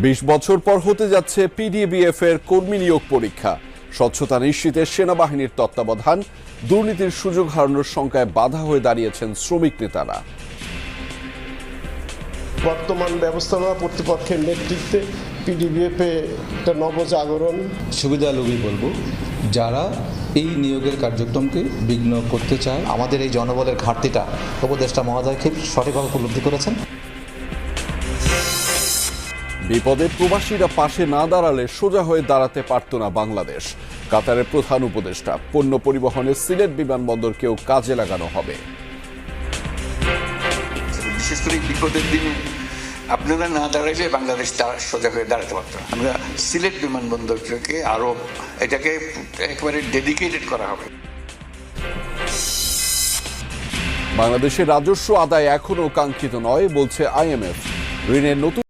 20 বছর পর হতে যাচ্ছে পিডিবিএফ এর কর্মী নিয়োগ পরীক্ষা। স্বচ্ছতা নিশ্চিতে সেনাবাহিনীর তত্ত্বাবধান, দুর্নীতির সুযোগ হারানোর শঙ্কায় বাধা হয়ে দাঁড়িয়েছেন শ্রমিক নেতারা। বর্তমান ব্যবস্থাপনা কর্তৃপক্ষের নেতৃত্বে পিডিবিএফ একটা নবজাগরণ। সুবিধালোভী বলবো যারা এই নিয়োগের কার্যক্রমকে বিঘ্ন করতে চায়। আমাদের এই জনবলের ঘাটতিটা উপদেষ্টা মহোদয় খুব সঠিকভাবে উপলব্ধি করেছেন। বিপদে প্রবাসীরা পাশে না দাঁড়ালে সোজা হয়ে দাঁড়াতে পারত না বাংলাদেশ। কাতারের প্রধান উপদেষ্টা, পণ্য পরিবহনে সিলেট বিমানবন্দরকেও কাজে লাগানো হবে। বিশেষ করে বিপদের দিনে আপনারা না দাঁড়াইলে বাংলাদেশ সোজা হয়ে দাঁড়াতে পারত না। আমরা সিলেট বিমানবন্দরকে আরো এটাকে একেবারে ডেডিকেটেড করা হবে। বাংলাদেশের রাজস্ব আদায় এখনো কাঙ্ক্ষিত নয় বলছে IMF। ঋণের নতুন